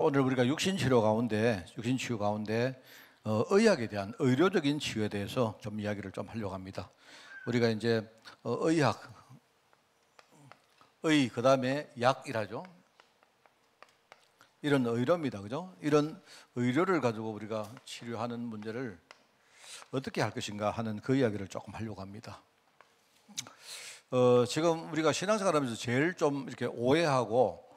오늘 우리가 육신치료 가운데, 육신치유 가운데 의학에 대한 의료적인 치유에 대해서 좀 이야기를 좀 하려고 합니다. 우리가 이제 의학, 그 다음에 약이라죠. 이런 의료입니다, 그죠? 이런 의료를 가지고 우리가 치료하는 문제를 어떻게 할 것인가 하는 그 이야기를 조금 하려고 합니다. 지금 우리가 신앙생활하면서 제일 좀 이렇게 오해하고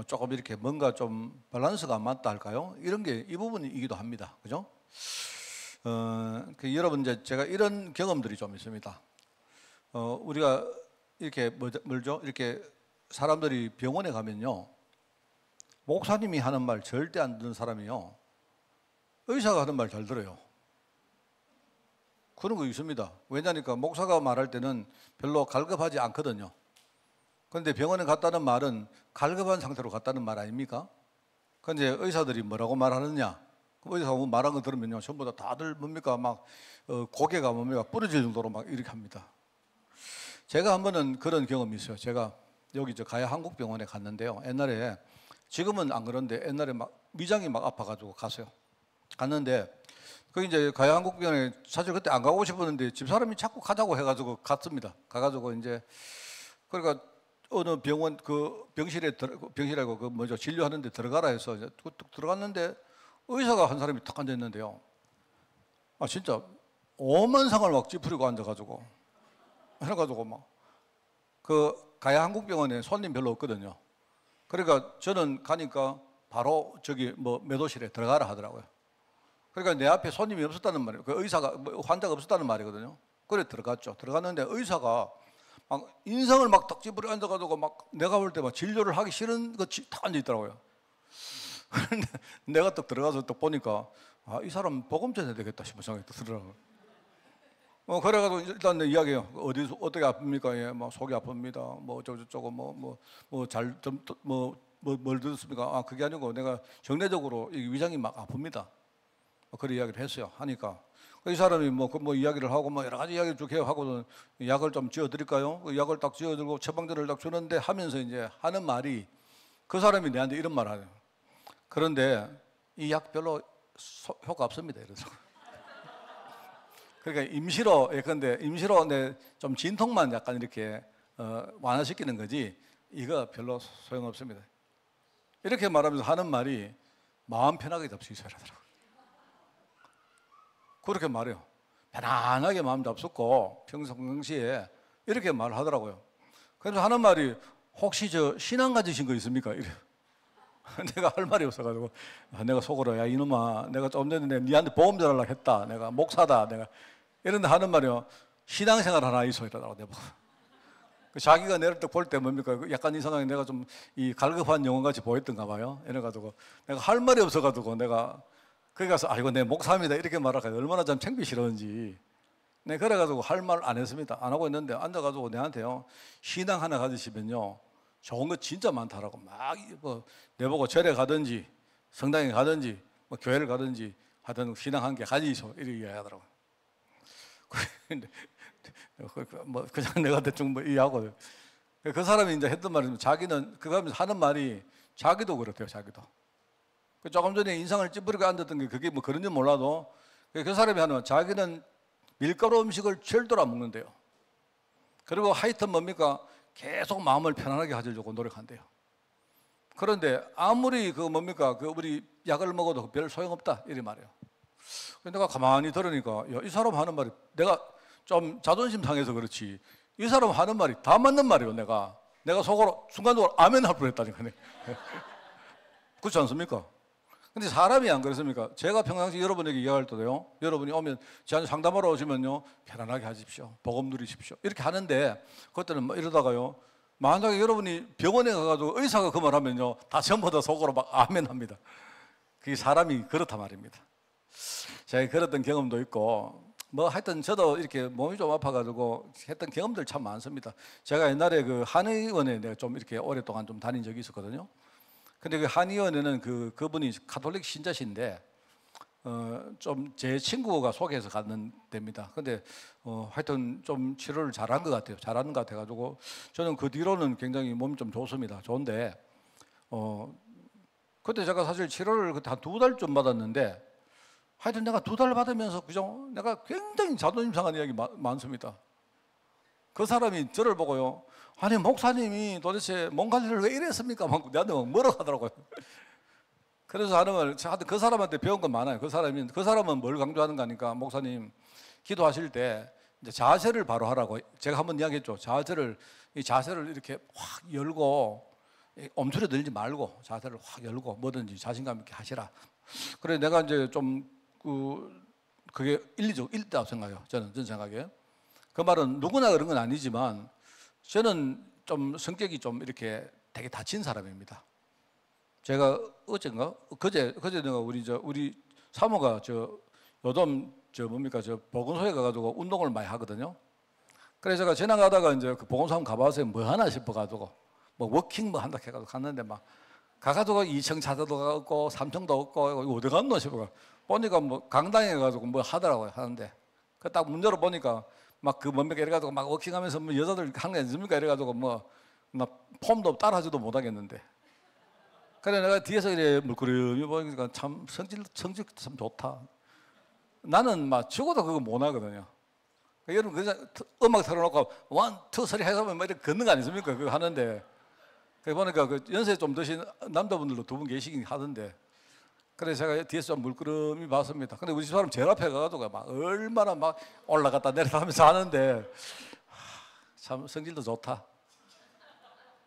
조금 이렇게 뭔가 좀 밸런스가 안 맞다 할까요? 이런 게 이 부분이기도 합니다. 그죠? 여러분 이제 제가 이런 경험들이 좀 있습니다. 우리가 이렇게 뭐죠? 이렇게 사람들이 병원에 가면요, 목사님이 하는 말 절대 안 듣는 사람이요, 의사가 하는 말 잘 들어요. 그런 거 있습니다. 왜냐니까 목사가 말할 때는 별로 갈급하지 않거든요. 그런데 병원에 갔다는 말은 갈급한 상태로 갔다는 말 아닙니까? 그런데 의사들이 뭐라고 말하느냐? 의사가 말한 거 들으면요, 전부 다 다들 뭡니까? 막 고개가 뭡니까? 부러질 정도로 막 이렇게 합니다. 제가 한 번은 그런 경험이 있어요. 제가 여기 가야 한국병원에 갔는데요. 옛날에, 지금은 안 그런데 옛날에 막 위장이 막 아파가지고 갔어요. 갔는데 그 이제 가야 한국병원에 사실 그때 안 가고 싶었는데 집사람이 자꾸 가자고 해가지고 갔습니다. 가가지고 이제 그러니까 어느 병원 그 병실하고 그 뭐죠, 진료하는데 들어가라 해서 이제 뚝 들어갔는데 의사가 한 사람이 탁 앉아 있는데요. 아 진짜 오만 상을 막 찌푸리고 앉아가지고 해가지고 막 그 가야 한국병원에 손님 별로 없거든요. 그러니까 저는 가니까 바로 저기 뭐 매도실에 들어가라 하더라고요. 그러니까 내 앞에 손님이 없었다는 말이에요. 그 의사가 환자가 없었다는 말이거든요. 그래 들어갔죠. 들어갔는데 의사가 막 인상을 막 딱 찌푸려 앉아가지고 막 내가 볼 때 막 진료를 하기 싫은 거 딱 앉아 있더라고요. 그런데 내가 딱 들어가서 딱 보니까 아, 이 사람 복음 전해야 되겠다 싶은 생각이 들더라고요. 그래가지고 일단 내 이야기해요. 어디서 어떻게 아픕니까? 예, 뭐 속이 아픕니다. 뭐 저거 뭘 드셨습니까? 아 그게 아니고 내가 정례적으로 위장이 막 아픕니다. 그런 이야기를 했어요. 하니까 이 사람이 뭐 이야기를 하고 뭐 여러 가지 이야기를 쭉 해요. 하고는 약을 좀 지어드릴까요? 그 약을 딱 지어들고 처방전을 딱 주는데 하면서 이제 하는 말이, 그 사람이 내한테 이런 말을 하요. 그런데 이 약 별로 효과 없습니다. 이래서. 그러니까 임시로, 예컨대 임시로 좀 진통만 약간 이렇게 완화시키는 거지 이거 별로 소용없습니다. 이렇게 말하면서 하는 말이 마음 편하게 잡수기 하더라고요. 그렇게 말해요. 편안하게 마음 잡숫고 평상시에 이렇게 말을 하더라고요. 그래서 하는 말이 혹시 저 신앙 가지신 거 있습니까? 이래요. 내가 할 말이 없어가지고 내가 속으로 야 이놈아 내가 좀 전에 니한테 보험 전하려고 했다. 내가 목사다. 내가 이런데 하는 말이요. 신앙생활 하나 있어 이러더라고 내가. 자기가 내를 딱 볼 때 뭡니까? 약간 이상하게 내가 좀 이 갈급한 영혼같이 보였던가 봐요. 이래가지고 내가 할 말이 없어가지고 내가 거기 가서 아이고 내 목사입니다 이렇게 말하니까 얼마나 좀 창피스러운지. 네, 그래가지고 할 말 안 했습니다. 안 하고 있는데 앉아가지고 내한테요. 신앙 하나 가지시면요. 좋은 거 진짜 많다라고 막 내보고 절에 가든지 성당에 가든지 뭐 교회를 가든지 하든 신앙 한 개 가지소 이렇게 이야기하더라고요. 근데 뭐 그냥 내가 대충 뭐 이해하고 그 사람이 이제 했던 말은 자기는 그거 하면서 하는 말이 자기도 그렇대요. 자기도 조금 전에 인상을 찌푸리고 앉았던 게 그게 뭐 그런지 몰라도 그 사람이 하는 말, 자기는 밀가루 음식을 절대로 안 먹는데요. 그리고 하여튼 뭡니까 계속 마음을 편안하게 가지려고 노력한대요. 그런데 아무리 그 뭡니까 그 우리 약을 먹어도 별 소용없다 이래 말이에요. 내가 가만히 들으니까 야, 이 사람 하는 말이 내가 좀 자존심 상해서 그렇지 이 사람 하는 말이 다 맞는 말이에요. 내가 속으로 순간적으로 아멘 할 뻔했다니까요. 그렇지 않습니까? 근데 사람이 안 그렇습니까? 제가 평상시 여러분에게 이야기할 때도요, 여러분이 오면 저한테 상담하러 오시면요, 편안하게 하십시오. 복음 누리십시오. 이렇게 하는데 그때는 뭐 이러다가요, 만약에 여러분이 병원에 가가지고 의사가 그 말 하면요, 다 전부 다 속으로 막 아멘 합니다. 그게 사람이 그렇단 말입니다. 제가 그랬던 경험도 있고, 뭐 하여튼 저도 이렇게 몸이 좀 아파가지고 했던 경험들 참 많습니다. 제가 옛날에 그 한의원에 내가 좀 이렇게 오랫동안 좀 다닌 적이 있었거든요. 근데 그 한의원에는 그분이 가톨릭 신자신데, 좀 제 친구가 소개해서 갔는 데입니다. 근데, 하여튼 좀 치료를 잘한 것 같아요. 잘하는 것 같아가지고, 저는 그 뒤로는 굉장히 몸이 좀 좋습니다. 좋은데, 그때 제가 사실 치료를 그때 한 2달쯤 받았는데 하여튼 내가 2달 받으면서 그죠? 내가 굉장히 자존심 상한 이야기 많습니다. 그 사람이 저를 보고요. 아니 목사님이 도대체 몸 관리를 왜 이랬습니까? 막 나한테 막 뭐라 하더라고요. 그래서 하는 말, 그 사람한테 배운 건 많아요. 그 사람은 뭘 강조하는 거니까 목사님 기도하실 때 이제 자세를 바로 하라고 제가 한번 이야기했죠. 이 자세를 이렇게 확 열고 옴투려 들지 말고 자세를 확 열고 뭐든지 자신감 있게 하시라. 그래 내가 이제 좀 그게 일리다고 생각해요. 저는 생각에. 그 말은 누구나 그런 건 아니지만 저는 좀 성격이 좀 이렇게 되게 다친 사람입니다. 제가 그제 내가 우리 사모가 요즘 보건소에 가가지고 운동을 많이 하거든요. 그래서 제가 지나가다가 이제 그 보건소 한번 가봐서 뭐 하나 싶어가지고 뭐 워킹 뭐 한다 해가지고 갔는데 막 가가지고 2층 차도도 없고 3층도 없고 이거 어디 갔노 싶어가 보니까 뭐 강당에 가가지고 뭐 하더라고요. 하는데 그 딱 문 열어 보니까 막 그 뭡니까 이래가지고 막 워킹하면서 뭐 여자들 하는 게 있습니까 이래가지고 뭐 폼도 따라하지도 못하겠는데. 그래 내가 뒤에서 이래 물끄러미 보니까 참 성질 참 좋다. 나는 막 죽어도 그거 못 하거든요. 여러분 그냥 음악 틀어놓고 원, 투, 쓰리 해가면 막 이렇게 걷는 거 아니십니까? 그거 하는데 그 보니까 그 연세 좀 드신 남자분들도 2분 계시긴 하던데. 그래서 제가 뒤에서 좀 물끄러미 봤습니다. 근데 우리 집 사람 제일 앞에 가가지고 막 얼마나 막 올라갔다 내려갔다 하면서 하는데 참 성질도 좋다.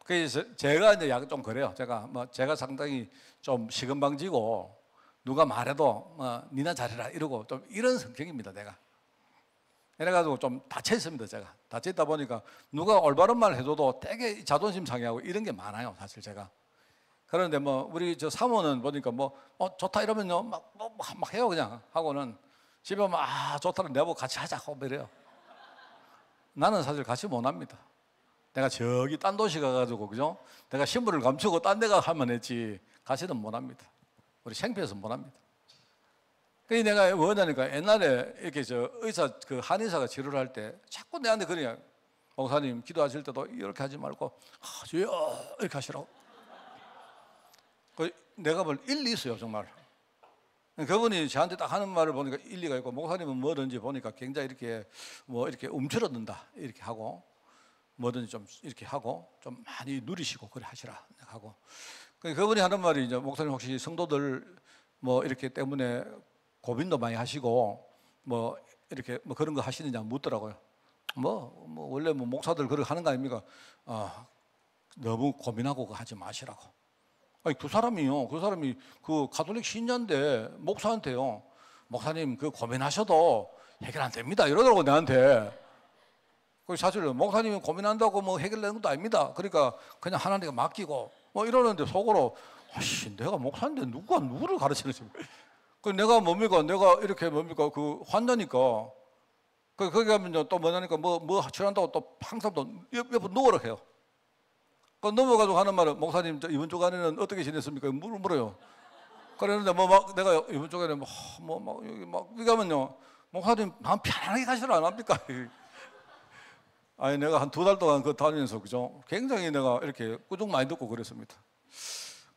그래서 제가 이제 약간 좀 그래요. 제가 상당히 좀 시건방지고 누가 말해도 니나 잘해라 이러고 좀 이런 성격입니다. 내가. 이래가지고 좀 닫혀 있습니다. 제가 닫혀 있다 보니까 누가 올바른 말 해줘도 되게 자존심 상해하고 이런 게 많아요. 사실 제가. 그런데 뭐 우리 사모는 보니까 좋다 이러면요 막 해요 그냥 하고는 집에 오면 좋다는 내보고 같이 하자 하고 이래요. 나는 사실 같이 못 합니다. 내가 저기 딴 도시 가가지고 그죠? 내가 신분을 감추고 딴 데가 하면 했지 같이는 못 합니다. 우리 창피해서 못 합니다. 그래서 내가 뭐냐니까 옛날에 이렇게 한의사가 치료를 할 때 자꾸 내한테 그러냐. 목사님 기도하실 때도 이렇게 하지 말고 주여 이렇게 하시라고. 내가 볼 일리 있어요 정말. 그분이 저한테 딱 하는 말을 보니까 일리가 있고 목사님은 뭐든지 보니까 굉장히 이렇게 이렇게 움츠러든다 이렇게 하고 뭐든지 좀 이렇게 하고 좀 많이 누리시고 그래 하시라 하고. 그분이 하는 말이 이제 목사님 혹시 성도들 이렇게 때문에 고민도 많이 하시고 이렇게 그런 거 하시느냐 묻더라고요. 원래 목사들 그렇게 하는 거 아닙니까? 너무 고민하고 하지 마시라고. 아니 그 사람이 그 가톨릭 신자인데 목사한테요. 목사님 그 고민하셔도 해결 안 됩니다 이러더라고 나한테. 사실 목사님이 고민한다고 해결되는 것도 아닙니다. 그러니까 그냥 하나님께 맡기고 이러는데 속으로 내가 목사인데 누가 누구를 가르치는지. 내가 내가 이렇게 그 환자니까 거기 가면 또 뭐냐니까 치료한다고 또 항상 또 옆에 누워라 해요. 넘어가지고 하는 말은 목사님 이번 주간에는 어떻게 지냈습니까? 물어요. 그랬는데 내가 이번 주간에 여기 가면요 목사님 마음 편안하게 가시라 안 합니까? 아니 내가 한 2달 동안 다니면서 그죠? 굉장히 내가 이렇게 꾸중 많이 듣고 그랬습니다.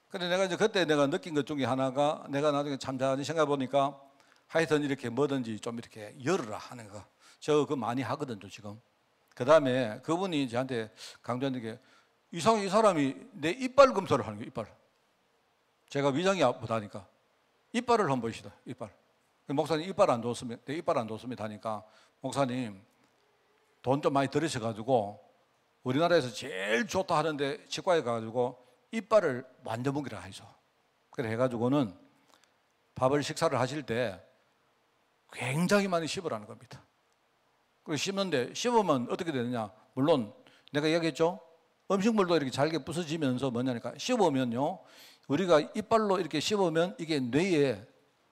근데 내가 이제 그때 내가 느낀 것 중에 하나가 내가 나중에 잠잠히 생각해 보니까 하여튼 이렇게 뭐든지 좀 이렇게 열어라 하는 거. 저 그거 많이 하거든요 지금. 그 다음에 그분이 저한테 강조하는 게 이 사람이 내 이빨 검사를 하는 거예요. 이빨. 제가 위장이 아프다니까 이빨을 한번 보시다. 이빨. 목사님 이빨 안 좋습니다. 내 이빨 안 좋습니다 하니까 목사님 돈 좀 많이 들으셔가지고 우리나라에서 제일 좋다 하는데 치과에 가가지고 이빨을 만져보기라 하죠. 그래 해가지고는 식사를 하실 때 굉장히 많이 씹으라는 겁니다. 그 씹으면 어떻게 되느냐? 물론 내가 얘기했죠. 음식물도 이렇게 잘게 부서지면서 뭐냐니까 씹으면요. 우리가 이빨로 이렇게 씹으면 이게 뇌에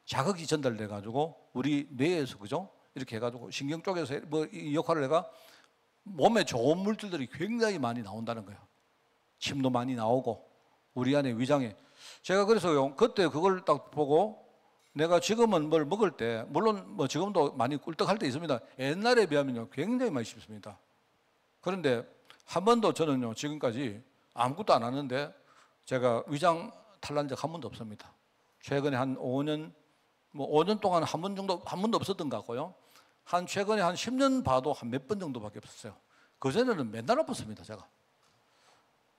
자극이 전달돼 가지고 우리 뇌에서 그죠? 이렇게 해가지고 신경 쪽에서 이 역할을 해가 몸에 좋은 물질들이 굉장히 많이 나온다는 거예요. 침도 많이 나오고 우리 안에 위장에. 제가 그래서요 그때 그걸 딱 보고 내가 지금은 뭘 먹을 때 물론 지금도 많이 꿀떡할 때 있습니다. 옛날에 비하면요 굉장히 많이 씹습니다. 그런데 한 번도 저는요 지금까지 아무것도 안 하는데 제가 위장 탈난 적 한 번도 없습니다. 최근에 한 5년, 뭐 5년 동안 한 번도 없었던 것 같고요. 최근에 한 10년 봐도 한 몇 번 정도밖에 없었어요. 그전에는 맨날 아팠습니다, 제가.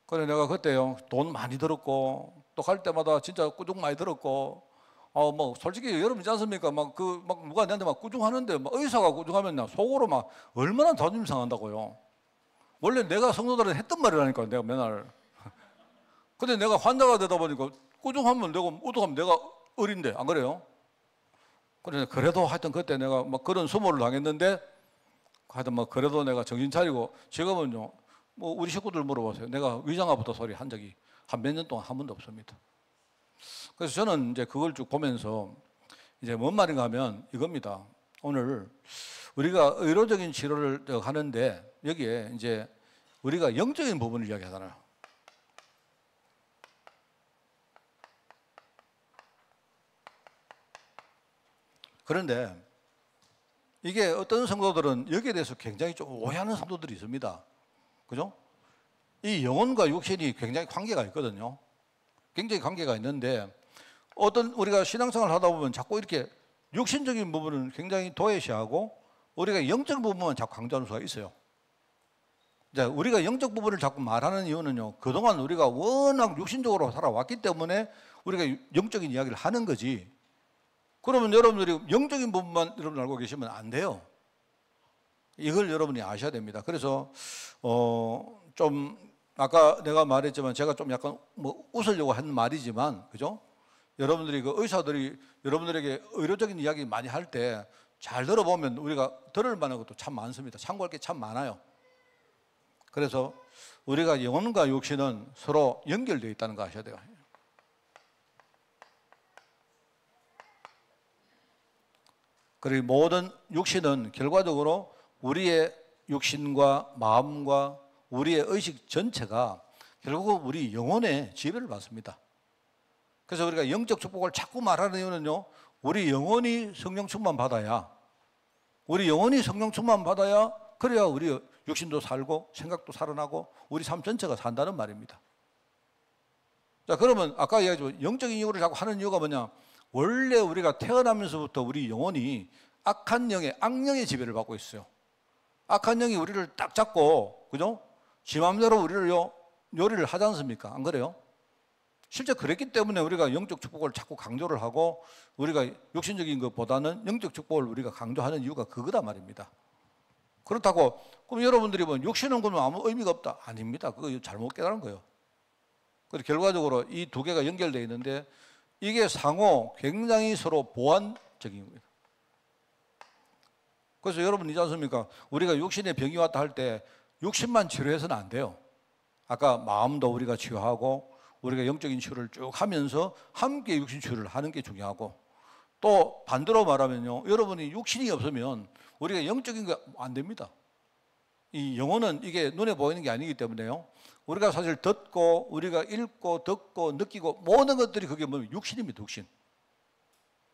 그래 내가 그때요, 돈 많이 들었고, 또 갈 때마다 진짜 꾸중 많이 들었고, 뭐 솔직히 여러분 있지 않습니까? 막 누가 내한테 막 꾸중하는데, 막 의사가 꾸중하면 나 속으로 막 얼마나 자존심 상한다고요. 원래 내가 성도들한테 했던 말이라니까, 내가 맨날. 근데 내가 환자가 되다 보니까 꾸중하면 내가 우독하면 내가 어린데, 안 그래요? 그래도 하여튼 그때 내가 막 그런 수모를 당했는데, 하여튼 뭐 그래도 내가 정신 차리고, 지금은요, 뭐 우리 식구들 물어보세요. 내가 위장아부터 소리 한 적이 한 몇 년 동안 한 번도 없습니다. 그래서 저는 이제 그걸 쭉 보면서 이제 뭔 말인가 하면 이겁니다. 오늘 우리가 의료적인 치료를 하는데 여기에 이제 우리가 영적인 부분을 이야기하잖아요. 그런데 이게 어떤 성도들은 여기에 대해서 굉장히 좀 오해하는 성도들이 있습니다. 그죠? 이 영혼과 육신이 굉장히 관계가 있거든요. 굉장히 관계가 있는데 어떤 우리가 신앙생활을 하다 보면 자꾸 이렇게 육신적인 부분은 굉장히 도외시하고 우리가 영적 부분만 자꾸 강조하는 수가 있어요. 이제 우리가 영적 부분을 자꾸 말하는 이유는요, 그동안 우리가 워낙 육신적으로 살아왔기 때문에 우리가 영적인 이야기를 하는 거지. 그러면 여러분들이 영적인 부분만 여러분 알고 계시면 안 돼요. 이걸 여러분이 아셔야 됩니다. 그래서 좀 아까 내가 말했지만 제가 좀 약간 뭐 웃으려고 한 말이지만, 그죠? 여러분들이 그 의사들이 여러분들에게 의료적인 이야기 많이 할 때 잘 들어보면 우리가 들을 만한 것도 참 많습니다. 참고할 게 참 많아요. 그래서 우리가 영혼과 육신은 서로 연결되어 있다는 거 아셔야 돼요. 그리고 모든 육신은 결과적으로 우리의 육신과 마음과 우리의 의식 전체가 결국 우리 영혼의 지배를 받습니다. 그래서 우리가 영적 축복을 자꾸 말하는 이유는요, 우리 영혼이 성령 충만 받아야, 그래야 우리 육신도 살고 생각도 살아나고 우리 삶 전체가 산다는 말입니다. 자, 그러면 아까 이야기했지만 영적인 이유를 자꾸 하는 이유가 뭐냐? 원래 우리가 태어나면서부터 우리 영혼이 악한 영의, 악령의 지배를 받고 있어요. 악한 영이 우리를 딱 잡고, 그죠? 지 맘대로 우리를 요리를 하지 않습니까? 안 그래요? 실제 그랬기 때문에 우리가 영적 축복을 자꾸 강조를 하고 우리가 육신적인 것보다는 영적 축복을 우리가 강조하는 이유가 그거다 말입니다. 그렇다고 그럼 여러분들이 보면 육신은 그러면 아무 의미가 없다? 아닙니다. 그거 잘못 깨달은 거예요. 그래서 결과적으로 이 두 개가 연결되어 있는데 이게 상호 굉장히 서로 보완적인 거예요. 그래서 여러분 있지 않습니까? 우리가 육신에 병이 왔다 할 때 육신만 치료해서는 안 돼요. 아까 마음도 우리가 치유하고 우리가 영적인 치유를 쭉 하면서 함께 육신 치유를 하는 게 중요하고, 또 반대로 말하면요, 여러분이 육신이 없으면 우리가 영적인 거 안 됩니다. 이 영혼은 이게 눈에 보이는 게 아니기 때문에요, 우리가 사실 듣고 우리가 읽고 듣고 느끼고 모든 것들이 그게 뭐 육신입니다. 육신.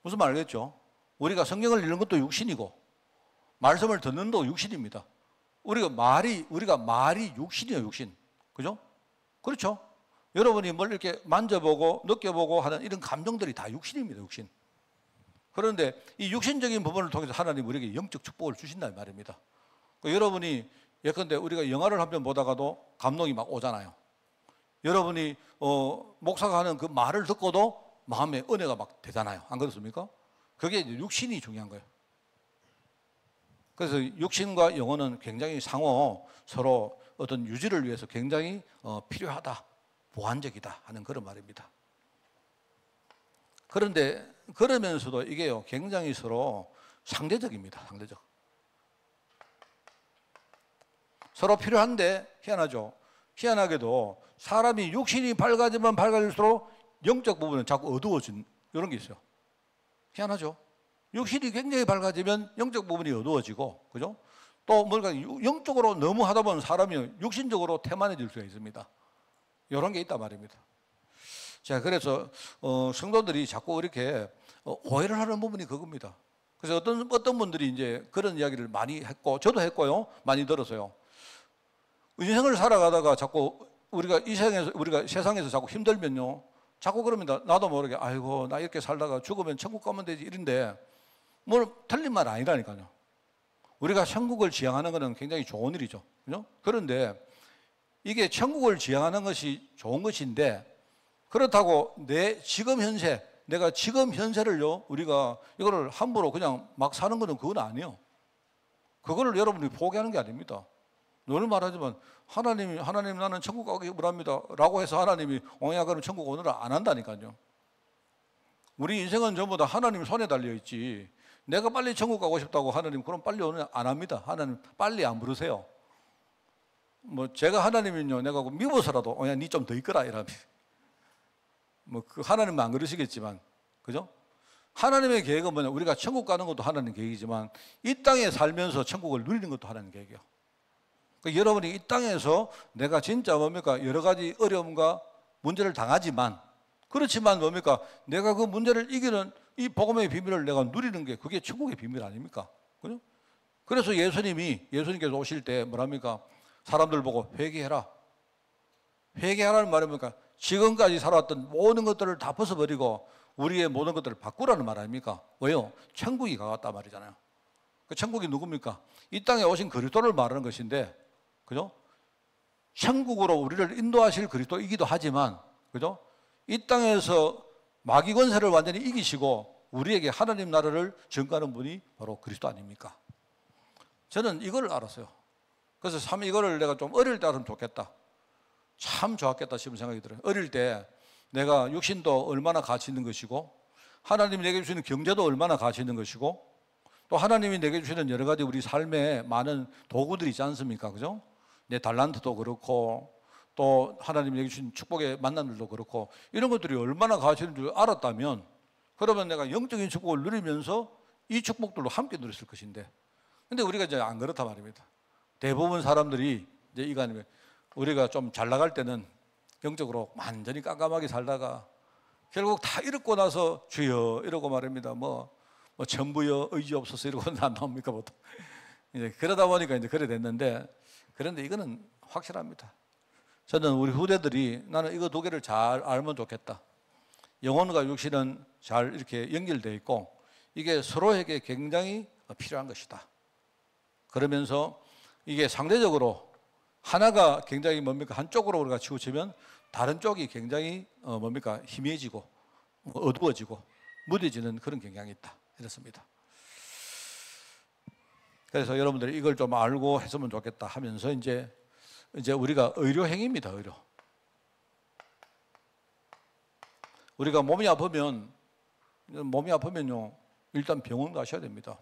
무슨 말 알겠죠? 우리가 성경을 읽는 것도 육신이고 말씀을 듣는 것도 육신입니다. 우리가 말이 육신이에요. 육신. 그죠? 그렇죠? 여러분이 뭘 이렇게 만져보고 느껴보고 하는 이런 감정들이 다 육신입니다. 육신. 그런데 이 육신적인 부분을 통해서 하나님 우리에게 영적 축복을 주신다는 말입니다. 여러분이 예컨대 우리가 영화를 한 편 보다가도 감동이 막 오잖아요. 여러분이 목사가 하는 그 말을 듣고도 마음에 은혜가 막 되잖아요. 안 그렇습니까? 그게 이제 육신이 중요한 거예요. 그래서 육신과 영혼은 굉장히 상호 서로 어떤 유지를 위해서 굉장히 필요하다, 보완적이다 하는 그런 말입니다. 그런데 그러면서도 이게요, 굉장히 서로 상대적입니다. 상대적. 서로 필요한데 희한하죠. 희한하게도 사람이 육신이 밝아지면 밝아질수록 영적 부분은 자꾸 어두워진 이런 게 있어요. 희한하죠. 육신이 굉장히 밝아지면 영적 부분이 어두워지고, 그죠? 또 뭔가 영적으로 너무 하다 보면 사람이 육신적으로 태만해질 수가 있습니다. 이런 게 있단 말입니다. 자, 그래서 성도들이 자꾸 이렇게 오해를 하는 부분이 그겁니다. 그래서 어떤 분들이 이제 그런 이야기를 많이 했고, 저도 했고요, 많이 들었어요. 인생을 살아가다가 자꾸 우리가 세상에서 자꾸 힘들면요, 자꾸 그럽니다. 나도 모르게 아이고 나 이렇게 살다가 죽으면 천국 가면 되지 이런데 뭐 틀린 말 아니라니까요. 우리가 천국을 지향하는 것은 굉장히 좋은 일이죠. 그죠? 그런데 이게 천국을 지향하는 것이 좋은 것인데 그렇다고 내 지금 현세, 내가 지금 현세를요, 우리가 이거를 함부로 그냥 막 사는 것은 그건 아니에요. 그거를 여러분이 포기하는 게 아닙니다. 늘 말하지만 하나님 나는 천국 가기 원합니다 라고 해서 하나님이 그럼 천국 오느라 안 한다니까요. 우리 인생은 전부 다 하나님 손에 달려 있지. 내가 빨리 천국 가고 싶다고 하나님 그럼 빨리 오느냐 안 합니다. 하나님 빨리 안 부르세요. 뭐 제가 하나님은요, 내가 미워서라도 니 좀 더 있거라 이러면 뭐 그 하나님은 안 그러시겠지만, 그죠? 하나님의 계획은 뭐냐? 우리가 천국 가는 것도 하나님 계획이지만 이 땅에 살면서 천국을 누리는 것도 하나님 계획이에요. 그러니까 여러분이 이 땅에서 내가 진짜 뭡니까? 여러 가지 어려움과 문제를 당하지만, 그렇지만 뭡니까? 내가 그 문제를 이기는 이 복음의 비밀을 내가 누리는 게 그게 천국의 비밀 아닙니까? 그죠? 그래서 예수님께서 오실 때 뭐랍니까? 사람들 보고 회개해라. 회개하라는 말이 뭡니까? 지금까지 살아왔던 모든 것들을 다 벗어버리고 우리의 모든 것들을 바꾸라는 말 아닙니까? 왜요? 천국이 가깝다 말이잖아요. 그 천국이 누굽니까? 이 땅에 오신 그리스도를 말하는 것인데, 그죠? 천국으로 우리를 인도하실 그리스도이기도 하지만, 그죠? 이 땅에서 마귀 권세를 완전히 이기시고 우리에게 하나님 나라를 증거하는 분이 바로 그리스도 아닙니까? 저는 이걸 알았어요. 그래서 참 이거를 내가 좀 어릴 때 알았으면 좋겠다. 참 좋았겠다 싶은 생각이 들어요. 어릴 때 내가 육신도 얼마나 가치 있는 것이고 하나님이 내게 주시는 경제도 얼마나 가치 있는 것이고 또 하나님이 내게 주시는 여러 가지 우리 삶에 많은 도구들이 있지 않습니까? 그죠? 내 달란트도 그렇고 또 하나님이 내게 주신 축복의 만남들도 그렇고 이런 것들이 얼마나 가치 있는 줄 알았다면 그러면 내가 영적인 축복을 누리면서 이 축복들로 함께 누렸을 것인데, 근데 우리가 이제 안 그렇다 말입니다. 대부분 사람들이 이제 이간에 우리가 좀 잘 나갈 때는 영적으로 완전히 깜깜하게 살다가 결국 다 잃고 나서 주여 이러고 말입니다. 뭐 전부여 의지 없어서 이러고는 안 나옵니까 보통. 이제 그러다 보니까 이제 그래 됐는데, 그런데 이거는 확실합니다. 저는 우리 후대들이 나는 이거 두 개를 잘 알면 좋겠다. 영혼과 육신은 잘 이렇게 연결되어 있고 이게 서로에게 굉장히 필요한 것이다. 그러면서 이게 상대적으로 하나가 굉장히 뭡니까? 한쪽으로 우리가 치우치면 다른 쪽이 굉장히 뭡니까? 희미해지고 어두워지고 무뎌지는 그런 경향이 있다. 이렇습니다. 그래서 여러분들이 이걸 좀 알고 했으면 좋겠다 하면서 이제 우리가 의료행위입니다. 의료. 우리가 몸이 아프면요 일단 병원 가셔야 됩니다.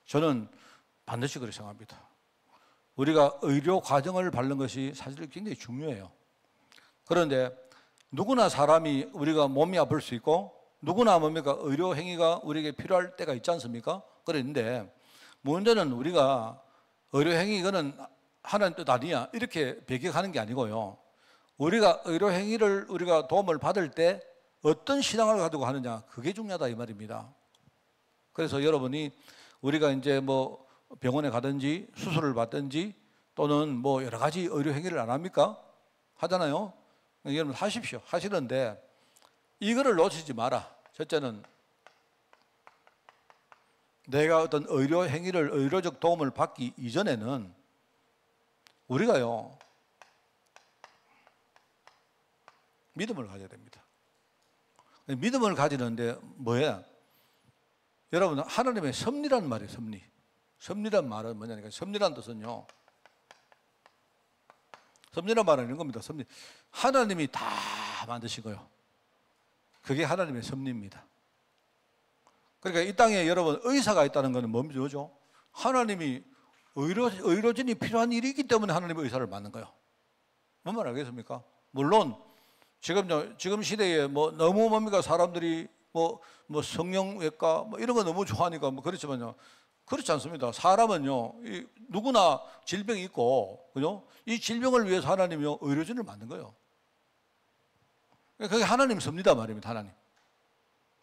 저는 반드시 그렇게 생각합니다. 우리가 의료 과정을 밟는 것이 사실 굉장히 중요해요. 그런데 누구나 사람이 우리가 몸이 아플 수 있고 누구나 뭡니까? 의료 행위가 우리에게 필요할 때가 있지 않습니까? 그런데 문제는 우리가 의료 행위 이거는 하나님 뜻 아니야 이렇게 배격하는 게 아니고요. 우리가 의료 행위를 우리가 도움을 받을 때 어떤 신앙을 가지고 하느냐 그게 중요하다 이 말입니다. 그래서 여러분이 우리가 이제 뭐 병원에 가든지 수술을 받든지 또는 뭐 여러 가지 의료 행위를 안 합니까? 하잖아요. 여러분 하십시오. 하시는데 이거를 놓치지 마라. 첫째는 내가 어떤 의료 행위를 의료적 도움을 받기 이전에는 우리가요 믿음을 가져야 됩니다. 믿음을 가지는데 뭐야? 여러분 하나님의 섭리란 말이에요. 섭리. 섭리란 말은 뭐냐니까 섭리란 뜻은요. 섭리란 말은 이런 겁니다. 섭리. 하나님이 다 만드시고요. 그게 하나님의 섭리입니다. 그러니까 이 땅에 여러분 의사가 있다는 것은 뭐죠? 하나님이 의료진이 필요한 일이 있기 때문에 하나님의 의사를 만든 거예요. 뭔 말 알겠습니까? 물론 지금 시대에 뭐 너무 뭡니까 사람들이 뭐 성형외과 뭐 이런 거 너무 좋아하니까 뭐 그렇지만요. 그렇지 않습니다. 사람은요, 누구나 질병이 있고, 그죠? 이 질병을 위해서 하나님이요, 의료진을 만든 거예요. 그게 하나님 섭니다 말입니다, 하나님.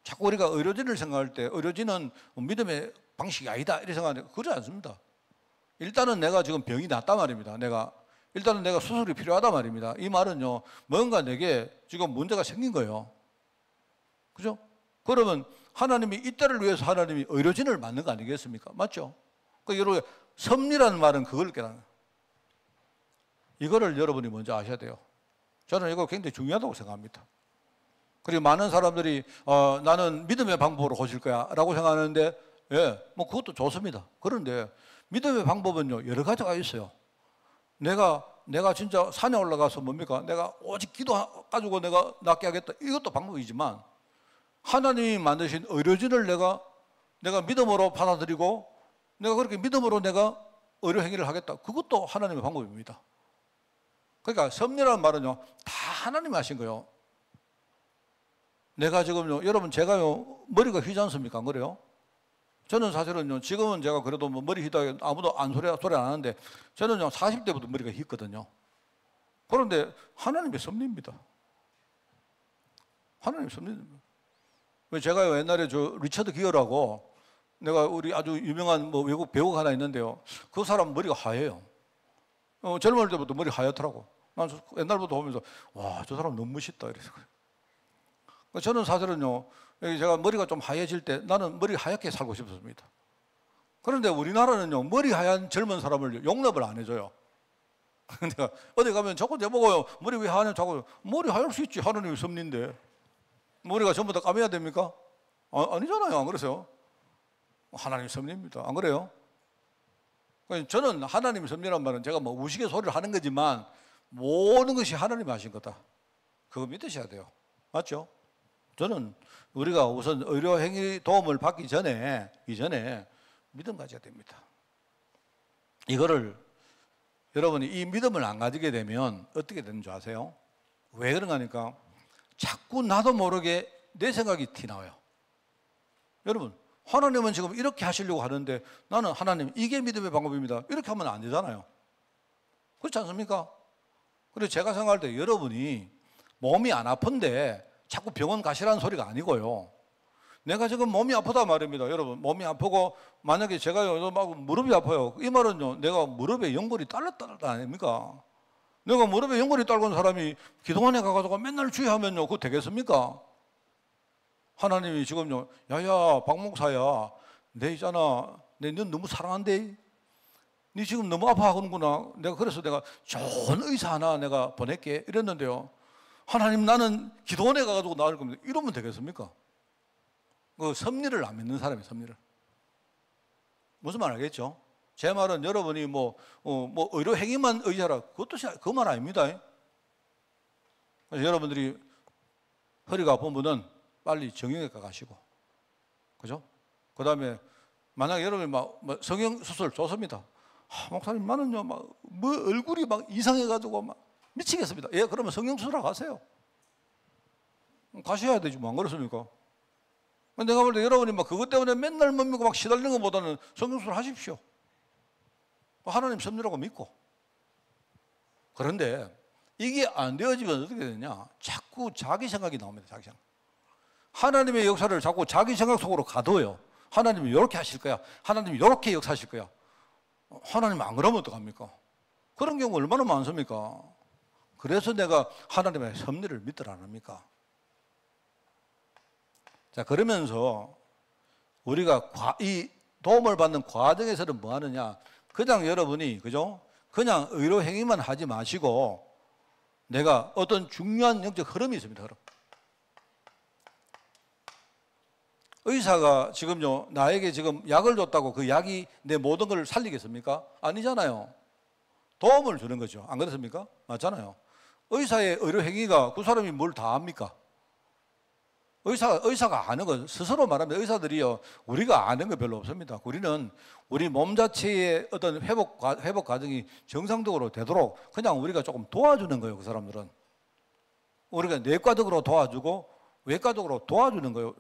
자꾸 우리가 의료진을 생각할 때, 의료진은 믿음의 방식이 아니다, 이렇게 생각하는데, 그렇지 않습니다. 일단은 내가 지금 병이 났단 말입니다. 내가 일단은 내가 수술이 필요하다 말입니다. 이 말은요, 뭔가 내게 지금 문제가 생긴 거예요. 그죠? 그러면 하나님이 이때를 위해서 하나님이 의료진을 만든 거 아니겠습니까? 맞죠? 그 여러분, 섭리라는 말은 그걸 깨닫는 거예요. 이거를 여러분이 먼저 아셔야 돼요. 저는 이거 굉장히 중요하다고 생각합니다. 그리고 많은 사람들이 나는 믿음의 방법으로 고칠 거야 라고 생각하는데, 예, 뭐 그것도 좋습니다. 그런데 믿음의 방법은요, 여러 가지가 있어요. 내가 진짜 산에 올라가서 뭡니까? 내가 오직 기도가지고 내가 낫게 하겠다. 이것도 방법이지만, 하나님이 만드신 의료진을 내가 믿음으로 받아들이고, 내가 그렇게 믿음으로 내가 의료 행위를 하겠다. 그것도 하나님의 방법입니다. 그러니까 섭리라는 말은요, 다 하나님이 하신 거예요. 내가 지금요, 여러분 제가요, 머리가 휘지 않습니까? 안 그래요? 저는 사실은요, 지금은 제가 그래도 뭐 머리 휘다 아무도 소리 안 하는데, 저는요, 40대부터 머리가 휘거든요. 그런데 하나님의 섭리입니다. 하나님의 섭리입니다. 제가요, 옛날에 리처드 기어라고, 내가 우리 아주 유명한 뭐 외국 배우가 하나 있는데요. 그 사람 머리가 하얘요. 젊을 때부터 머리 하얗더라고. 난 옛날부터 보면서, 와, 저 사람 너무 멋있다. 이래서. 저는 사실은요, 제가 머리가 좀 하얘질 때 나는 머리 하얗게 살고 싶었습니다. 그런데 우리나라는요, 머리 하얀 젊은 사람을 용납을 안 해줘요. 내가 어디 가면 자꾸 내보고요, 머리 왜 하냐, 자꾸, 머리 하얄 수 있지. 하나님의 섭리인데. 머리가 전부 다 감아야 됩니까? 아니잖아요. 안 그러세요? 하나님의 섭리입니다. 안 그래요? 저는 하나님의 섭리란 말은 제가 뭐 우스갯소리를 하는 거지만 모든 것이 하나님이 하신 거다. 그거 믿으셔야 돼요. 맞죠? 저는 우리가 우선 의료 행위 도움을 받기 이전에 믿음 가져야 됩니다. 이거를 여러분이 이 믿음을 안 가지게 되면 어떻게 되는 줄 아세요? 왜 그런가 하니까 자꾸 나도 모르게 내 생각이 튀나와요. 여러분, 하나님은 지금 이렇게 하시려고 하는데 나는 하나님 이게 믿음의 방법입니다. 이렇게 하면 안 되잖아요. 그렇지 않습니까? 그래서 제가 생각할 때 여러분이 몸이 안 아픈데 자꾸 병원 가시라는 소리가 아니고요. 내가 지금 몸이 아프다 말입니다. 여러분, 몸이 아프고 만약에 제가요, 막 무릎이 아파요. 이 말은요, 내가 무릎에 연골이 딸렸다 아닙니까? 내가 무릎에 연골이 딸린 사람이 기도원에 가가지고 맨날 주의하면요, 그거 되겠습니까? 하나님이 지금요, 야야, 박 목사야, 내 있잖아, 너 너무 사랑한대. 네 지금 너무 아파하는구나. 그래서 내가 좋은 의사 하나 내가 보낼게. 이랬는데요. 하나님, 나는 기도원에 가가지고 나을 겁니다. 이러면 되겠습니까? 그 섭리를 안 믿는 사람이 섭리를. 무슨 말 알겠죠? 제 말은 여러분이 뭐 의료 행위만 의지하라. 그것도 그 말 아닙니다. 그래서 여러분들이 허리가 아픈 분은 빨리 정형외과 가시고, 그죠? 그 다음에 만약에 여러분이 막 성형수술 좋습니다. 목사님, 나는요, 뭐 얼굴이 막 이상해가지고 막 미치겠습니다. 예, 그러면 성형수술하러 가세요. 가셔야 되지, 뭐 안 그렇습니까? 내가 볼 때 여러분이 막 그것 때문에 맨날 뭡니까 막 시달리는 것보다는 성형수술 하십시오. 하나님 섭리라고 믿고. 그런데 이게 안 되어지면 어떻게 되냐? 자꾸 자기 생각이 나옵니다. 자기 생각. 하나님의 역사를 자꾸 자기 생각 속으로 가둬요. 하나님이 이렇게 하실 거야. 하나님이 이렇게 역사하실 거야. 하나님 안 그러면 어떡합니까? 그런 경우 얼마나 많습니까? 그래서 내가 하나님의 섭리를 믿으라 안 합니까? 자, 그러면서 우리가 이 도움을 받는 과정에서는 뭐 하느냐? 그냥 여러분이, 그죠? 그냥 의료 행위만 하지 마시고 내가 어떤 중요한 영적 흐름이 있습니다. 흐름. 의사가 지금요, 나에게 지금 약을 줬다고 그 약이 내 모든 걸 살리겠습니까? 아니잖아요. 도움을 주는 거죠. 안 그렇습니까? 맞잖아요. 의사의 의료 행위가 그 사람이 뭘 다 합니까? 의사가 아는 거, 스스로 말하면 의사들이요, 우리가 아는 거 별로 없습니다. 우리는 우리 몸 자체의 어떤 회복 과정이 정상적으로 되도록 그냥 우리가 조금 도와주는 거예요, 그 사람들은. 우리가 내과적으로 도와주고 외과적으로 도와주는 거예요.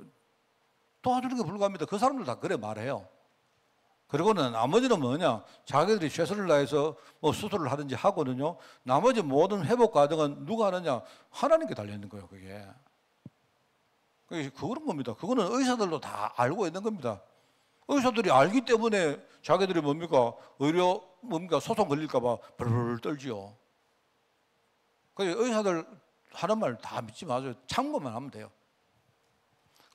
도와주는 게 불가합니다. 그 사람들 다 그래 말해요. 그리고는 나머지는 뭐냐? 자기들이 최선을 다해서 뭐 수술을 하든지 하거든요. 나머지 모든 회복 과정은 누가 하느냐? 하나님께 달려있는 거예요, 그게. 그런 겁니다. 그거는 의사들도 다 알고 있는 겁니다. 의사들이 알기 때문에 자기들이 뭡니까? 의료 뭡니까? 소송 걸릴까 봐 벌벌 떨지요. 그래서 의사들 하는 말 다 믿지 마세요. 참고만 하면 돼요.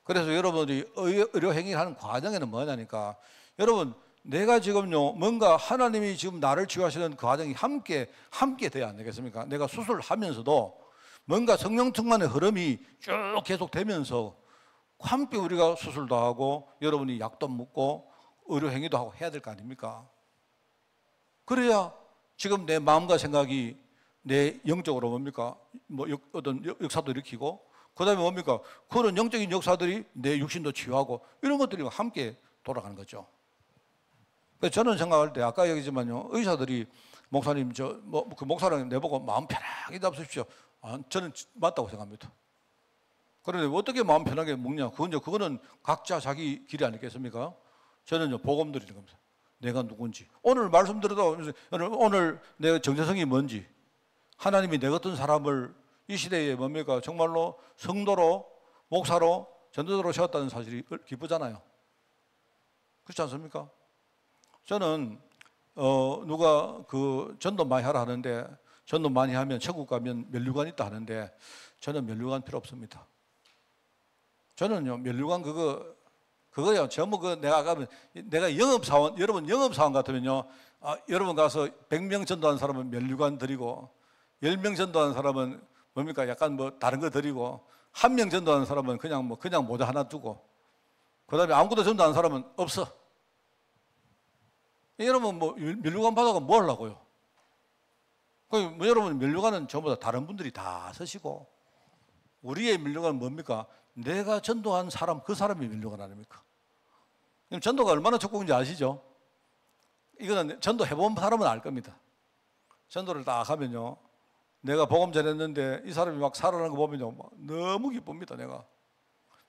그래서 여러분들이 의료 행위를 하는 과정에는 뭐냐니까, 여러분 내가 지금요 뭔가 하나님이 지금 나를 치유하시는 그 과정이 함께 돼야 안 되겠습니까? 내가 수술을 하면서도 뭔가 성령 충만의 흐름이 쭉 계속되면서 함께 우리가 수술도 하고 여러분이 약도 먹고 의료 행위도 하고 해야 될 거 아닙니까? 그래야 지금 내 마음과 생각이 내 영적으로 뭡니까? 뭐 어떤 역사도 일으키고, 그 다음에 뭡니까? 그런 영적인 역사들이 내 육신도 치유하고 이런 것들이 함께 돌아가는 거죠. 그래서 저는 생각할 때 아까 얘기했지만요, 의사들이 목사님 그 목사님 내보고 마음 편하게 잡수십시오. 저는 맞다고 생각합니다. 그런데 어떻게 마음 편하게 먹냐? 그거는 각자 자기 길이 아니겠습니까? 저는요 복음 드리는 겁니다. 내가 누군지, 오늘 말씀 들어도 오늘 내가 정체성이 뭔지, 하나님이 내 같은 사람을 이 시대에 뭡니까? 정말로 성도로, 목사로, 전도자로 세웠다는 사실이 기쁘잖아요. 그렇지 않습니까? 저는 누가 그 전도 많이 하라 하는데, 전도 많이 하면 천국 가면 면류관 있다 하는데, 저는 면류관 필요 없습니다. 저는요 면류관 그거요 전부 내가 가면, 내가 영업사원, 여러분 영업사원 같으면요, 여러분 가서 100명 전도한 사람은 면류관 드리고, 10명 전도한 사람은 뭡니까? 약간 뭐 다른 거 드리고, 1명 전도하는 사람은 그냥 모자 하나 두고, 그 다음에 아무것도 전도하는 사람은 없어. 여러분 뭐 면류관 받아가 뭐 하려고요? 뭐 여러분 면류관은 전부 다 다른 분들이 다 쓰시고, 우리의 면류관은 뭡니까? 내가 전도한 사람, 그 사람이 면류관 아닙니까? 전도가 얼마나 축복인지 아시죠? 이거는 전도 해본 사람은 알 겁니다. 전도를 딱 하면요, 내가 복음 전했는데 이 사람이 막 살아나는 거 보면요, 막 너무 기쁩니다. 내가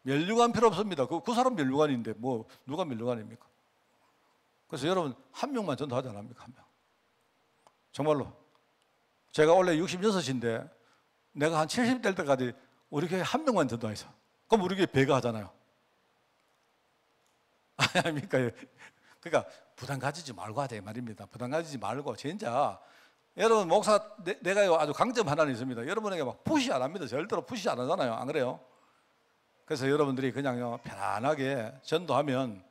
면류관 필요 없습니다. 그 사람 면류관인데 뭐 누가 면류관입니까? 그래서 여러분 한 명만 전도하지 않습니까? 한 명. 정말로 제가 원래 66인데 내가 한 70 될 때까지 우리 교회 한 명만 전도했어. 그럼 우리 교회 배가 하잖아요. 아닙니까? 그러니까 부담 가지지 말고 하자 이 말입니다. 부담 가지지 말고 진짜 여러분 목사 내가요 아주 강점 하나는 있습니다. 여러분에게 막 푸시 안 합니다. 절대로 푸시 안 하잖아요. 안 그래요? 그래서 여러분들이 그냥요 편안하게 전도하면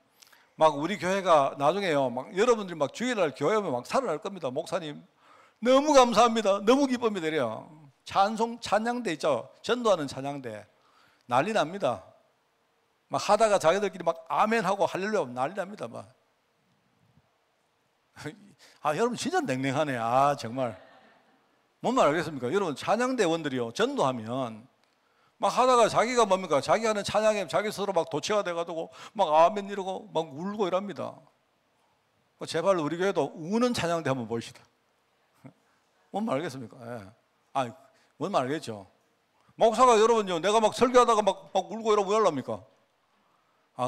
막 우리 교회가 나중에요 막 여러분들이 막 주일날 교회 오면 막 살아날 겁니다. 목사님 너무 감사합니다. 너무 기쁩니다. 이래요. 찬양대 있죠. 전도하는 찬양대 난리 납니다. 막 하다가 자기들끼리 막 아멘 하고 할렐루야 난리 납니다. 막. 여러분 진짜 냉랭하네. 정말 뭔 말 알겠습니까? 여러분 찬양대원들이요 전도하면 막 하다가 자기가 뭡니까? 자기 하는 찬양에 자기 스스로 막 도체가 돼가지고 막 아멘 이러고 막 울고 이럽니다. 제발 우리 교회도 우는 찬양대 한번 보시다. 뭔 말 알겠습니까? 예. 뭔 말 알겠죠? 목사가 여러분요 내가 막 설교하다가 막 울고 이러고 왜 하랍니까?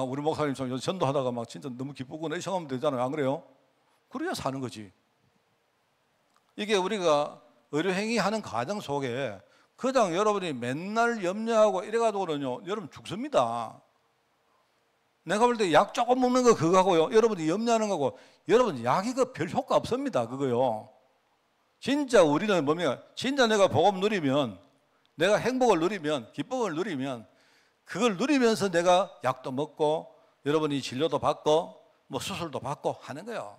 우리 목사님 좀 전도하다가 막 진짜 너무 기쁘고 내 생각하면 되잖아요. 안 그래요? 그래야 사는 거지. 이게 우리가 의료행위 하는 과정 속에 그냥 여러분이 맨날 염려하고 이래가지고는요 여러분 죽습니다. 내가 볼 때 약 조금 먹는 거 그거하고요 여러분이 염려하는 거고, 여러분 약이 별 효과 없습니다. 그거요. 진짜 우리는 뭡니까? 진짜 내가 복음 누리면, 내가 행복을 누리면, 기쁨을 누리면, 그걸 누리면서 내가 약도 먹고 여러분이 진료도 받고 뭐 수술도 받고 하는 거예요.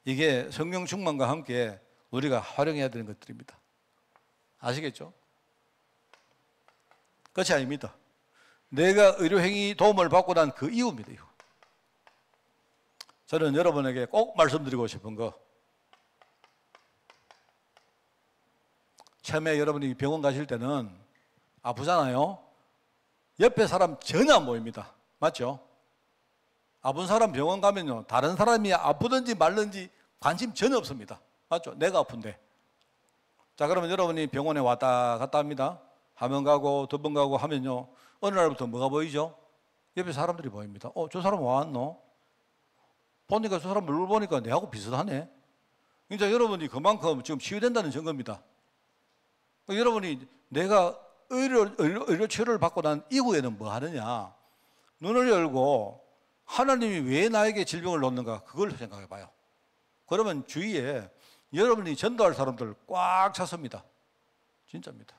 이게 성령 충만과 함께 우리가 활용해야 되는 것들입니다. 아시겠죠? 끝이 아닙니다. 내가 의료행위 도움을 받고 난 그 이유입니다. 이유. 저는 여러분에게 꼭 말씀드리고 싶은 거, 처음에 여러분이 병원 가실 때는 아프잖아요. 옆에 사람 전혀 안 보입니다. 맞죠? 아픈 사람 병원 가면요 다른 사람이 아프든지 말든지 관심 전혀 없습니다. 맞죠? 내가 아픈데. 자, 그러면 여러분이 병원에 왔다 갔다 합니다. 한 번 가고 두 번 가고 하면요 어느 날부터 뭐가 보이죠? 옆에 사람들이 보입니다. 저 사람 왔노? 보니까 저 사람 얼굴 보니까 내하고 비슷하네. 그러니까 여러분이 그만큼 지금 치유된다는 증거입니다. 여러분이 내가 의료 치료를 받고 난 이후에는 뭐 하느냐? 눈을 열고 하나님이 왜 나에게 질병을 놓는가? 그걸 생각해 봐요. 그러면 주위에 여러분이 전도할 사람들 꽉 찼습니다. 진짜입니다.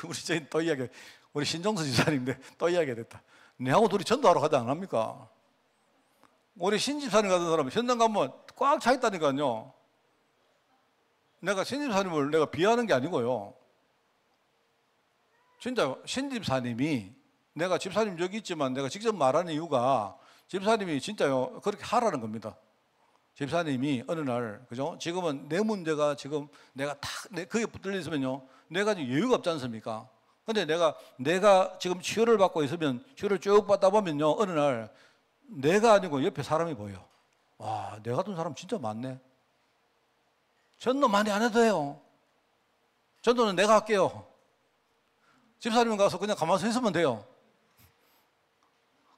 우리 저희 또 이야기, 우리 신정수 지사님인데 또 이야기가 됐다. 내하고 둘이 전도하러 가지 않습니까? 우리 신 집사님 같은 사람은 현장 가면 꽉 차 있다니까요. 내가 신 집사님을 내가 비하하는 게 아니고요. 진짜 신 집사님이, 내가 집사님 여기 있지만 내가 직접 말하는 이유가 집사님이 진짜요 그렇게 하라는 겁니다. 집사님이 어느 날, 그죠? 지금은 내 문제가 지금 내가 다 그게 붙들려 있으면요, 내가 지금 여유가 없지 않습니까? 근데 내가 지금 치료를 받고 있으면, 치료를 쭉 받다 보면요, 어느 날 내가 아니고 옆에 사람이 보여. 와, 내 같은 사람 진짜 많네. 전도 많이 안 해도 돼요. 전도는 내가 할게요. 집사님 가서 그냥 가만히 서 있으면 돼요.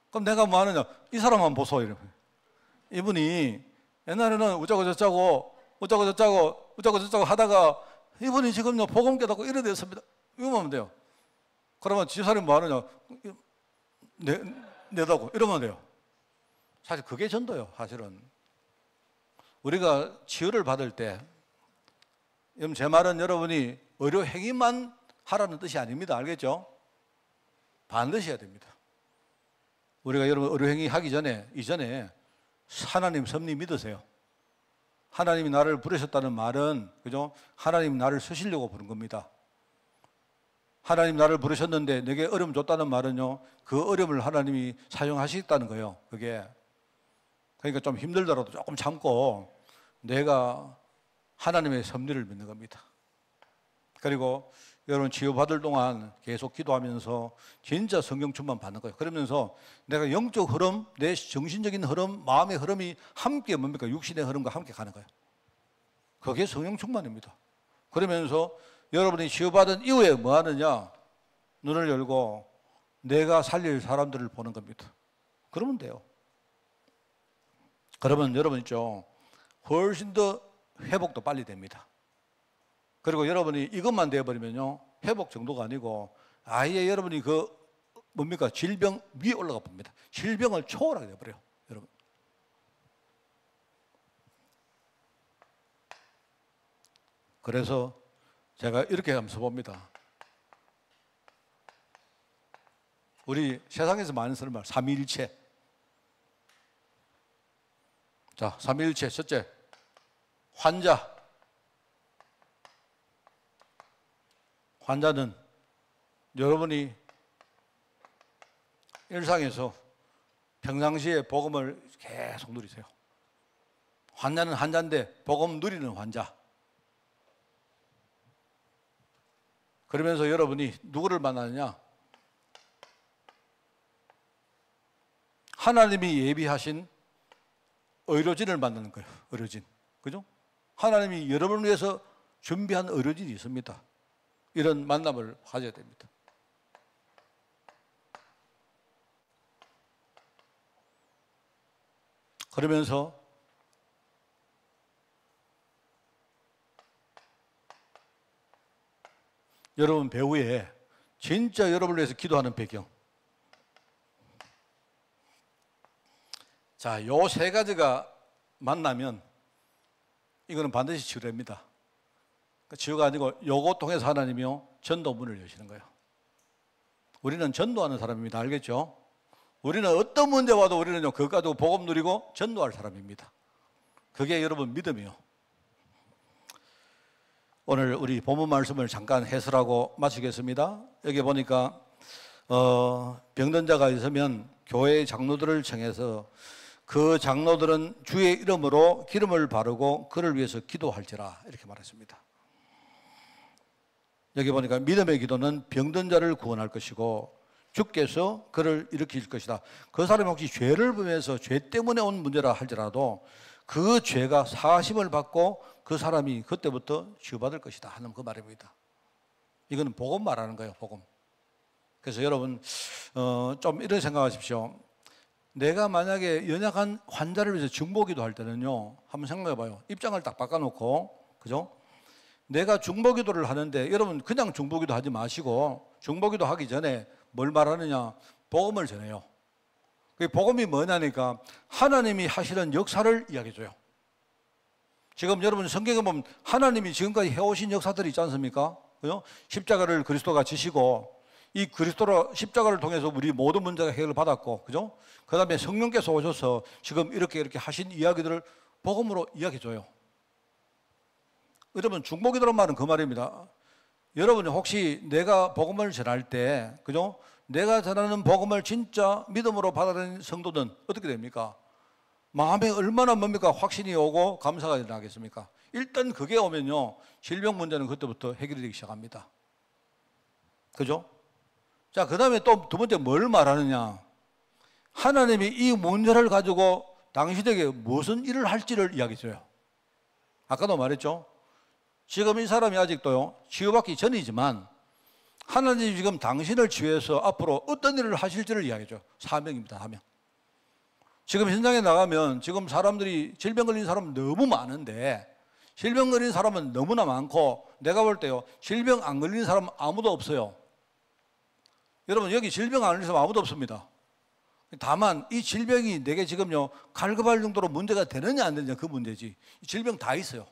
그럼 내가 뭐 하느냐? 이 사람만 보소. 이러면. 이분이 옛날에는 우짜고 저짜고 하다가 이분이 지금요 복음 깨닫고 이래 됐습니다. 이러면 하면 돼요. 그러면 집사님 뭐 하느냐? 내다고 이러면 돼요. 사실 그게 전도예요. 사실은 우리가 치유를 받을 때, 제 말은 여러분이 의료 행위만 하라는 뜻이 아닙니다. 알겠죠? 반드시 해야 됩니다. 우리가 여러분 의료 행위 하기 전에, 이전에 하나님 섭리 믿으세요. 하나님이 나를 부르셨다는 말은, 그죠? 하나님 나를 쓰시려고 부른 겁니다. 하나님 나를 부르셨는데 내게 어려움 줬다는 말은요, 그 어려움을 하나님이 사용하시겠다는 거예요. 그게. 그러니까 좀 힘들더라도 조금 참고 내가 하나님의 섭리를 믿는 겁니다. 그리고 여러분 치유받을 동안 계속 기도하면서 진짜 성경 충만 받는 거예요. 그러면서 내가 영적 흐름, 내 정신적인 흐름, 마음의 흐름이 함께 뭡니까? 육신의 흐름과 함께 가는 거예요. 그게 성령 충만입니다. 그러면서 여러분이 치유받은 이후에 뭐 하느냐? 눈을 열고 내가 살릴 사람들을 보는 겁니다. 그러면 돼요. 그러면 여러분 있죠, 훨씬 더 회복도 빨리 됩니다. 그리고 여러분이 이것만 되어버리면요, 회복 정도가 아니고 아예 여러분이 그 뭡니까? 질병 위에 올라가 봅니다. 질병을 초월하게 되어버려요, 여러분. 그래서 제가 이렇게 하면서 봅니다. 우리 세상에서 많이 쓰는 말, 삼위일체. 자, 삼위일체 첫째, 환자. 환자는 여러분이 일상에서 평상시에 복음을 계속 누리세요. 환자는 환자인데 복음 누리는 환자. 그러면서 여러분이 누구를 만나느냐? 하나님이 예비하신 의료진을 만나는 거예요. 의료진. 그죠? 하나님이 여러분을 위해서 준비한 의료진이 있습니다. 이런 만남을 가져야 됩니다. 그러면서 여러분 배후에 진짜 여러분을 위해서 기도하는 배경. 자, 요 세 가지가 만나면 이거는 반드시 치유됩니다. 치유가 아니고 요거 통해서 하나님이요 전도문을 여시는 거예요. 우리는 전도하는 사람입니다. 알겠죠? 우리는 어떤 문제 와도 우리는요 그것 가지고 복음 누리고 전도할 사람입니다. 그게 여러분 믿음이요. 오늘 우리 본문 말씀을 잠깐 해설하고 마치겠습니다. 여기 보니까 병든 자가 있으면 교회 장로들을 청해서 그 장로들은 주의 이름으로 기름을 바르고 그를 위해서 기도할지라, 이렇게 말했습니다. 여기 보니까 믿음의 기도는 병든 자를 구원할 것이고 주께서 그를 일으킬 것이다. 그 사람이 혹시 죄를 범해서 죄 때문에 온 문제라 할지라도 그 죄가 사하심을 받고 그 사람이 그때부터 치유받을 것이다 하는 그 말입니다. 이거는 복음 말하는 거예요, 복음. 그래서 여러분 좀 이런 생각하십시오. 내가 만약에 연약한 환자를 위해서 중보기도 할 때는요, 한번 생각해 봐요. 입장을 딱 바꿔놓고, 그죠? 내가 중보기도를 하는데 여러분 그냥 중보기도 하지 마시고 중보기도 하기 전에 뭘 말하느냐? 복음을 전해요. 그 복음이 뭐냐니까 하나님이 하시는 역사를 이야기해줘요. 지금 여러분 성경에 보면 하나님이 지금까지 해오신 역사들이 있지 않습니까? 그죠? 십자가를 그리스도가 지시고 이 그리스도로 십자가를 통해서 우리 모든 문제가 해결을 받았고, 그죠? 그 다음에 성령께서 오셔서 지금 이렇게 하신 이야기들을 복음으로 이야기해줘요. 여러분 중보기도란 말은 그 말입니다. 여러분이 혹시 내가 복음을 전할 때, 그죠? 내가 전하는 복음을 진짜 믿음으로 받아들이는 성도는 어떻게 됩니까? 마음에 얼마나 뭡니까? 확신이 오고 감사가 일어나겠습니까? 일단 그게 오면요, 질병 문제는 그때부터 해결이 되기 시작합니다. 그죠? 자, 그 다음에 또 두 번째 뭘 말하느냐? 하나님이 이 문제를 가지고 당신에게 무슨 일을 할지를 이야기해줘요. 아까도 말했죠? 지금 이 사람이 아직도요, 치유받기 전이지만 하나님이 지금 당신을 치유해서 앞으로 어떤 일을 하실지를 이야기해줘요. 사명입니다, 사명. 지금 현장에 나가면 지금 사람들이 질병 걸린 사람은 너무 많은데, 질병 걸린 사람은 너무나 많고, 내가 볼 때요, 질병 안 걸린 사람은 아무도 없어요. 여러분 여기 질병 안 걸린 사람 아무도 없습니다. 다만 이 질병이 내게 지금요 갈급할 정도로 문제가 되느냐 안 되느냐 그 문제지. 질병 다 있어요.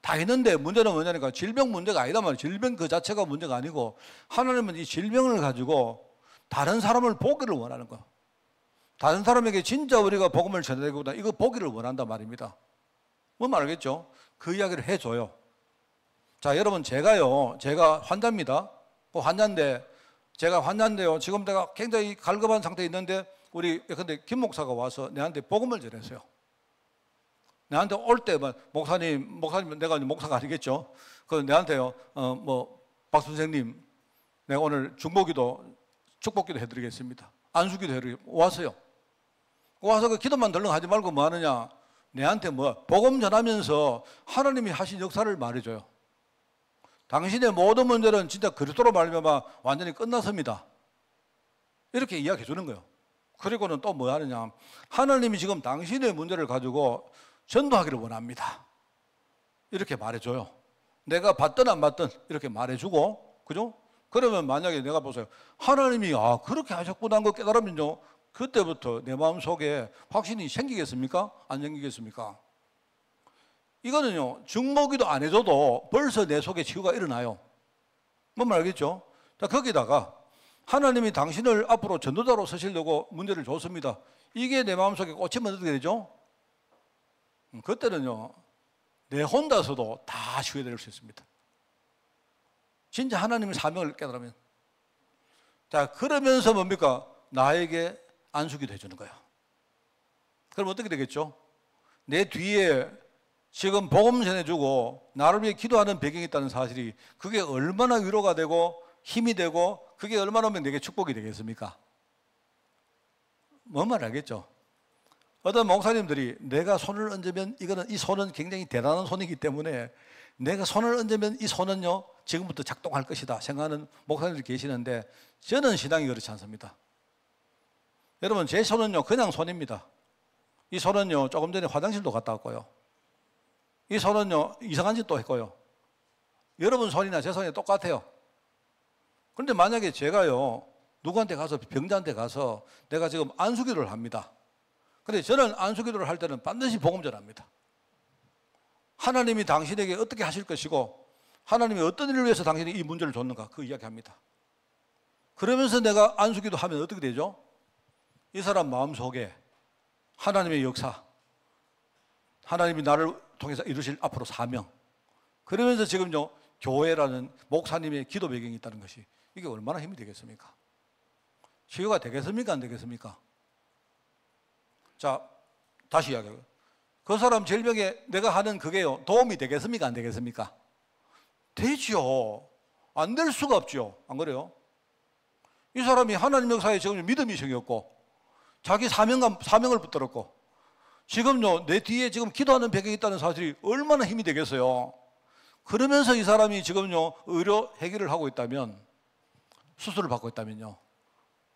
다 있는데 문제는 뭐냐니까 질병 문제가 아니다 말이에요. 질병 그 자체가 문제가 아니고 하나님은 이 질병을 가지고 다른 사람을 보기를 원하는 거예요. 다른 사람에게 진짜 우리가 복음을 전해내고다 이거 보기를 원한단 말입니다. 뭔 말이겠죠? 그 이야기를 해줘요. 자, 여러분 제가 환자입니다. 제가 환자인데요. 지금 내가 굉장히 갈급한 상태에 있는데 근데 김 목사가 와서 내한테 복음을 전했어요. 내한테 올 때 목사님 내가 목사가 아니겠죠. 그래서 내한테요. 박 선생님, 내가 오늘 중보기도 축복기도 해드리겠습니다. 안수기도 해드리겠습니다. 왔어요. 와서 그 기도만 덜렁 하지 말고 뭐 하느냐? 내한테 복음 전하면서 하나님이 하신 역사를 말해줘요. 당신의 모든 문제는 진짜 그리스도로 말미암아 완전히 끝났습니다. 이렇게 이야기해 주는 거예요. 그리고는 또 뭐 하느냐? 하나님이 지금 당신의 문제를 가지고 전도하기를 원합니다. 이렇게 말해줘요. 내가 받든 안 받든 이렇게 말해주고, 그죠? 그러면 만약에 내가 보세요. 하나님이 그렇게 하셨구나 하는 거 깨달으면요, 그때부터 내 마음 속에 확신이 생기겠습니까? 안 생기겠습니까? 이거는요, 중보기도 안 해줘도 벌써 내 속에 치유가 일어나요. 뭔 알겠죠? 자, 거기다가 하나님이 당신을 앞으로 전도자로 서시려고 문제를 줬습니다. 이게 내 마음속에 꽂히면 어떻게 되죠? 그때는요, 내 혼자서도 다 치유될 수 있습니다. 진짜 하나님의 사명을 깨달으면. 자, 그러면서 뭡니까? 나에게 안수기도 해주는 거예요. 그럼 어떻게 되겠죠? 내 뒤에 지금 복음 전해주고 나를 위해 기도하는 배경이 있다는 사실이 그게 얼마나 위로가 되고 힘이 되고 그게 얼마나 하면 내게 축복이 되겠습니까? 뭔 말 알겠죠? 어떤 목사님들이 내가 손을 얹으면 이 손은 굉장히 대단한 손이기 때문에 내가 손을 얹으면 이 손은요 지금부터 작동할 것이다 생각하는 목사님들이 계시는데 저는 신앙이 그렇지 않습니다. 여러분 제 손은요 그냥 손입니다. 이 손은요 조금 전에 화장실도 갔다 왔고요. 이 손은요 이상한 짓도 했고요. 여러분 손이나 제 손이 똑같아요. 그런데 만약에 제가요 누구한테 가서 병자한테 가서 내가 지금 안수기도를 합니다. 그런데 저는 안수기도를 할 때는 반드시 복음 전합니다. 하나님이 당신에게 어떻게 하실 것이고 하나님이 어떤 일을 위해서 당신이 이 문제를 줬는가 그 이야기합니다. 그러면서 내가 안수기도 하면 어떻게 되죠? 이 사람 마음속에 하나님의 역사, 하나님이 나를 통해서 이루실 앞으로 사명, 그러면서 지금요 교회라는 목사님의 기도 배경이 있다는 것이 이게 얼마나 힘이 되겠습니까? 치유가 되겠습니까? 안 되겠습니까? 자, 다시 이야기해요. 그 사람 질병에 내가 하는 그게요 도움이 되겠습니까? 안 되겠습니까? 되죠. 안 될 수가 없죠. 안 그래요? 이 사람이 하나님 역사에 지금 믿음이 생겼고 자기 사명을 붙들었고 지금요 내 뒤에 지금 기도하는 배경이 있다는 사실이 얼마나 힘이 되겠어요. 그러면서 이 사람이 지금요 의료 해결을 하고 있다면, 수술을 받고 있다면요,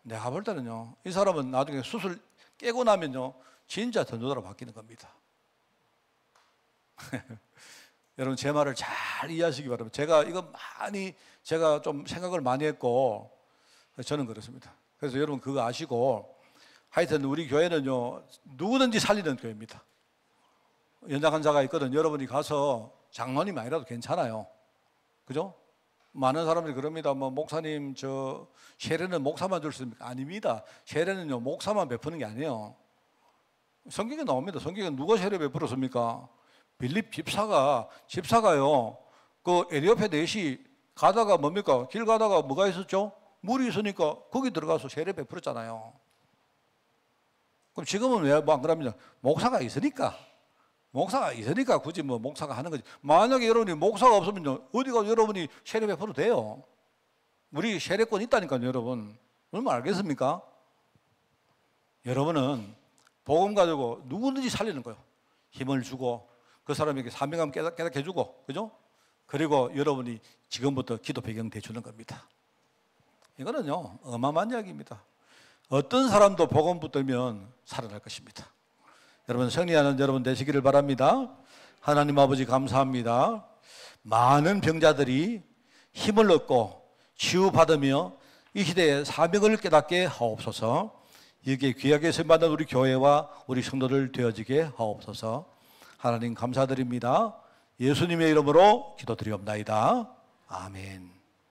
내가 볼 때는요 이 사람은 나중에 수술 깨고 나면요 진짜 전도자로 바뀌는 겁니다. 여러분 제 말을 잘 이해하시기 바랍니다. 제가 좀 생각을 많이 했고 저는 그렇습니다. 그래서 여러분 그거 아시고 하여튼 우리 교회는요, 누구든지 살리는 교회입니다. 연장 환자가 있거든. 여러분이 가서 장로님 아니라도 괜찮아요. 그죠? 많은 사람들이 그럽니다. 뭐 목사님 저 세례는 목사만 줄 수 있습니까? 아닙니다. 세례는요 목사만 베푸는 게 아니에요. 성경에 나옵니다. 성경에 누가 세례 베풀었습니까? 빌립 집사가요. 그 에리오페 대시 가다가 뭡니까? 길 가다가 뭐가 있었죠? 물이 있으니까 거기 들어가서 세례 베풀었잖아요. 그럼 지금은 왜 뭐 안 그럽니다. 목사가 있으니까 굳이 뭐 목사가 하는 거지. 만약에 여러분이 목사가 없으면 어디 가서 여러분이 세례 베풀어도 돼요. 우리 세례권 있다니까요, 여러분. 얼마나 알겠습니까? 여러분은 복음 가지고 누구든지 살리는 거예요. 힘을 주고 그 사람에게 사명감 깨닫게 해주고, 그죠? 그리고 여러분이 지금부터 기도 배경 대주는 겁니다. 이거는요 어마어마한 이야기입니다. 어떤 사람도 복음 붙들면 살아날 것입니다. 여러분 승리하는 여러분 되시기를 바랍니다. 하나님 아버지 감사합니다. 많은 병자들이 힘을 얻고 치유받으며 이 시대의 사명을 깨닫게 하옵소서. 여기에 귀하게 쓰임받는 우리 교회와 우리 성도들 되어지게 하옵소서. 하나님 감사드립니다. 예수님의 이름으로 기도드리옵나이다. 아멘.